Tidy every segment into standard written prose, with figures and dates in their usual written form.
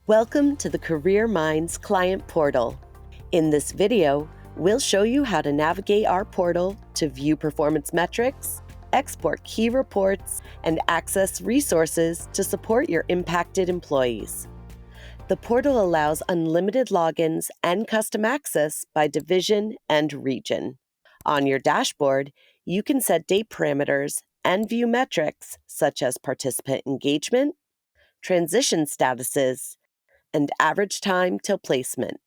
Welcome to the Careerminds Client Portal. In this video, we'll show you how to navigate our portal to view performance metrics, export key reports, and access resources to support your impacted employees. The portal allows unlimited logins and custom access by division and region. On your dashboard, you can set date parameters and view metrics such as participant engagement, transition statuses, and average time till placement.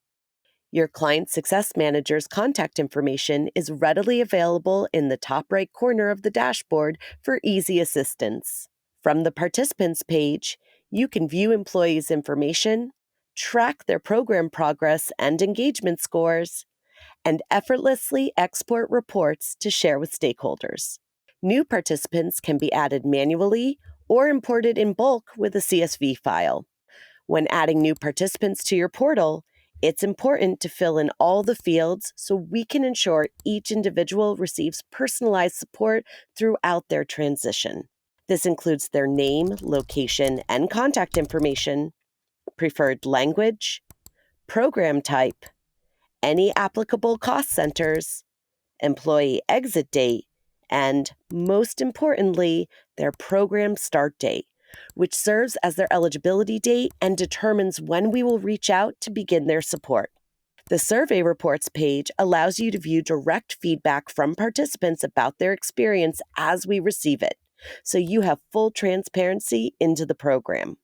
Your client success manager's contact information is readily available in the top right corner of the dashboard for easy assistance. From the participants page, you can view employees' information, track their program progress and engagement scores, and effortlessly export reports to share with stakeholders. New participants can be added manually or imported in bulk with a CSV file. When adding new participants to your portal, it's important to fill in all the fields so we can ensure each individual receives personalized support throughout their transition. This includes their name, location, and contact information, preferred language, program type, any applicable cost centers, employee exit date, and, most importantly, their program start date, which serves as their eligibility date and determines when we will reach out to begin their support. The survey reports page allows you to view direct feedback from participants about their experience as we receive it, so you have full transparency into the program.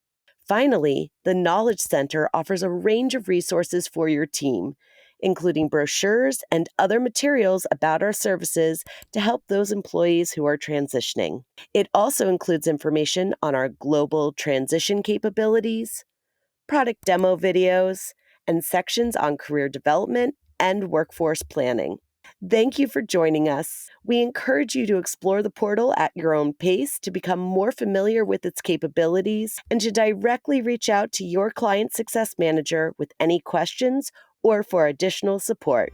Finally, the Knowledge Center offers a range of resources for your team, including brochures and other materials about our services to help those employees who are transitioning. It also includes information on our global transition capabilities, product demo videos, and sections on career development and workforce planning. Thank you for joining us. We encourage you to explore the portal at your own pace to become more familiar with its capabilities and to directly reach out to your client success manager with any questions or for additional support.